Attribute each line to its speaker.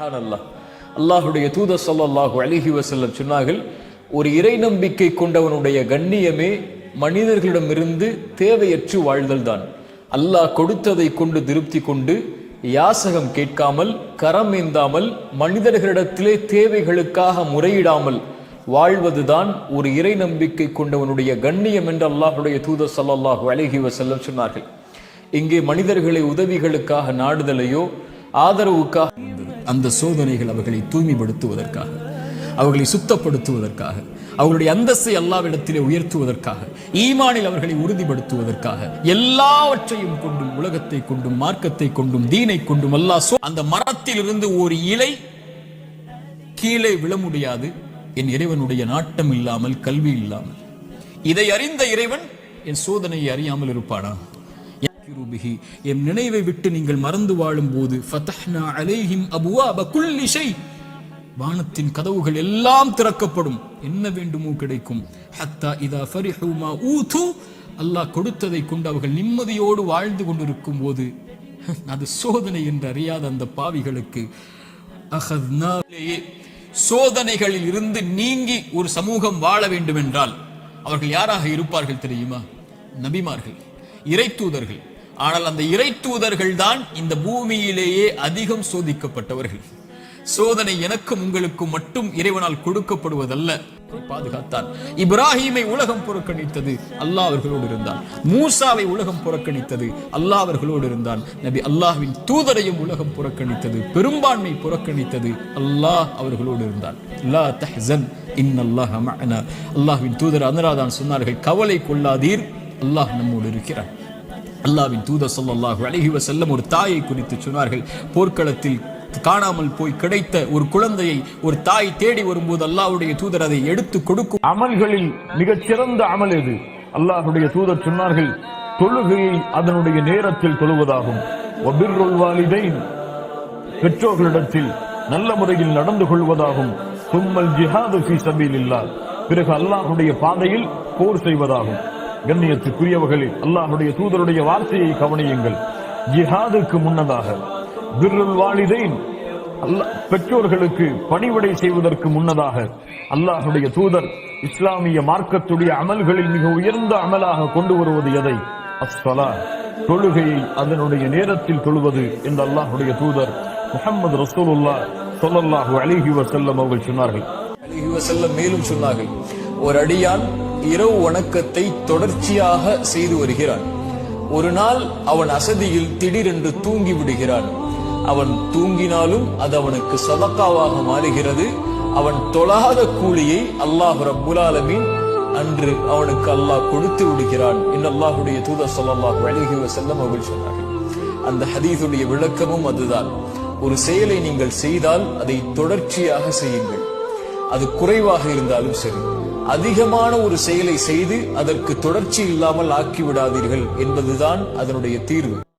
Speaker 1: அல்லாஹ்வுடைய தூதர் ஸல்லல்லாஹு அலைஹி வஸல்லம் சொன்னார்கள், ஒரு இறை நம்பிக்கை கொண்டவனுடைய கண்ணியமே மனிதர்களிடமிருந்து தேவையற்று வாழ்தல் தான். அல்லாஹ் கொடுத்ததை கொண்டு திருப்தி கொண்டு யாசகம் கேட்காமல், கரம் ஏந்தாமல், மனிதர்களிடத்திலே தேவைகளுக்காக முறையிடாமல் வாழ்வதுதான் ஒரு இறை நம்பிக்கை கொண்டவனுடைய கண்ணியம் என்று அல்லாஹ்வுடைய தூதர் ஸல்லல்லாஹு அலைஹி வஸல்லம் சொன்னார்கள். இங்கே மனிதர்களை உதவிகளுக்காக நாடுதலையோ ஆதரவுக்காக, அந்த சோதனைகள் அவர்களை தூய்மைப்படுத்துவதற்காக, அவர்களை சுத்தப்படுத்துவதற்காக, அவர்களுடைய அந்தஸ்தை அல்லாஹ்விடத்திலே உயர்த்துவதற்காக, ஈமானில் அவர்களை உறுதிப்படுத்துவதற்காக, எல்லாவற்றையும் கொண்டும், உலகத்தை கொண்டும், மார்க்கத்தை கொண்டும், தீனை கொண்டும் அல்லாஹ் அந்த மரத்தில் இருந்து ஒரு இலை கீழே விழ முடியாது என் இறைவனுடைய நாட்டம் இல்லாமல், கல்வி இல்லாமல். இதை அறிந்த இறைவன் என் சோதனையை அறியாமல் இருப்பானா? என் நினைவை விட்டு நீங்கள் மறந்து வாழும் போது ஃபதஹ்னா அலைஹிம் அபுவாப குல்லி ஷை, வானத்தின் கதவுகள் எல்லாம் திறக்கப்படும், என்ன வேண்டுமோ கிடைக்கும். ஹத்தா இதா ஃபரிஹு மா ஊது, அல்லாஹ் கொடுத்ததை கொண்டு அவர்கள் நிம்மதியோடு வாழ்ந்து கொண்டிருக்கும் போது, அது சோதனை என்று அறியாத அந்த பாவிகளுக்கு சோதனைகளில் இருந்து நீங்கி ஒரு சமூகம் வாழ வேண்டும் என்றால் அவர்கள் யாராக இருப்பார்கள் தெரியுமா? நபிமார்கள், இறை தூதர்கள். ஆனால் அந்த இறை தூதர்கள் தான் இந்த பூமியிலேயே அதிகம் சோதிக்கப்பட்டவர்கள். சோதனை எனக்கும் உங்களுக்கும் மட்டும் இறைவனால் கொடுக்கப்படுவதல்ல, பாதுகாத்தான். இப்ராஹீமை உலகம் புறக்கணித்தது, அல்லாஹ் அவர்களோடு இருந்தான். மூசாவை உலகம் புறக்கணித்தது, அல்லாஹ் அவர்களோடு இருந்தான். நபி அல்லாஹ்வின் தூதரையும் உலகம் புறக்கணித்தது, பெரும்பான்மை புறக்கணித்தது, அல்லாஹ் அவர்களோடு இருந்தான். லா தஹ்சன் இன்னல்லாஹ மஅனா. அல்லாஹ்வின் தூதர் அதனால்தான் சொன்னார்கள், கவலை கொள்ளாதீர், அல்லாஹ் நம்மோடு இருக்கிறான். அல்லாஹ்வின் தூதர் ஸல்லல்லாஹு அலைஹி வஸல்லம் ஒரு தாயை குறித்து சொன்னார்கள். போர்க்களத்தில் காணாமல் போய் கிடைத்த ஒரு குழந்தையை ஒரு தாய் தேடி வரும்போது அல்லாஹ்வுடைய தூதர் அதை எடுத்து கொடுக்கும்.
Speaker 2: அமல்களில் மிகச் சிறந்த அமல் எது? அல்லாஹ்வுடைய தூதர் சொன்னார்கள், தொழுகையை அதனுடைய நேரத்தில் தொழுவதாகும். வபிர்ருல் வாலிதைன், பெற்றோர்களிடத்தில் நல்ல முறையில் நடந்து கொள்வதாகும். சும்மல் ஜிஹாது ஃபீ சபீலில்லாஹ், பிறகு அல்லாஹ்வுடைய பாதையில் போர் செய்வதாகும். கண்ணியத்துக்குரியவர்களே, அல்லாஹ்வுடைய தூதருடைய வார்த்தையை கவனியுங்கள். ஜிஹாதுக்கு முன்னதாக பிர்ருல் வாலிதைன், பெற்றோர்களுக்கு பணிவிடை செய்வதற்கு முன்னதாக அல்லாஹ்வுடைய தூதர் இஸ்லாமிய மார்க்கத்துடைய அமல்களில் மிக உயர்ந்த அமலாக கொண்டு வருவது எதை? அஸ்ஸலா, தொழுகையை அதனுடைய நேரத்தில் தொழுவது என்று அல்லாஹ்வுடைய தூதர் முஹம்மது ரசூலுல்லாஹ் ஸல்லல்லாஹு அலைஹி வஸல்லம் அவர்கள் சொன்னார்கள்.
Speaker 1: மேலும் சொன்னார்கள், ஒரு அடியான் இரவு வணக்கத்தை தொடர்ச்சியாக செய்து வருகிறான். ஒரு நாள் அவன் அசதியில் திடீரென்று தூங்கி விடுகிறான். அவன் தூங்கினாலும் அது அவனுக்கு சதக்காவாக மாறுகிறது. அவன் தொழாத கூலியை அல்லாஹ் ரப்புல் ஆலமீன் அன்று அவனுக்கு அல்லாஹ் கொடுத்து விடுகிறான் என்று அல்லாஹ்வுடைய தூதர் ஸல்லல்லாஹு அலைஹி வஸல்லம் அவர்கள் சொன்னார்கள். அந்த ஹதீஸுடைய விளக்கமும் அதுதான். ஒரு செயலை நீங்கள் செய்தால் அதை தொடர்ச்சியாக செய்யுங்கள். அது குறைவாக இருந்தாலும் சரி, அதிகமான ஒரு செயலை செய்து அதற்கு தொடர்ச்சி இல்லாமல் ஆக்கிவிடாதீர்கள் என்பதுதான் அதனுடைய தீர்வு.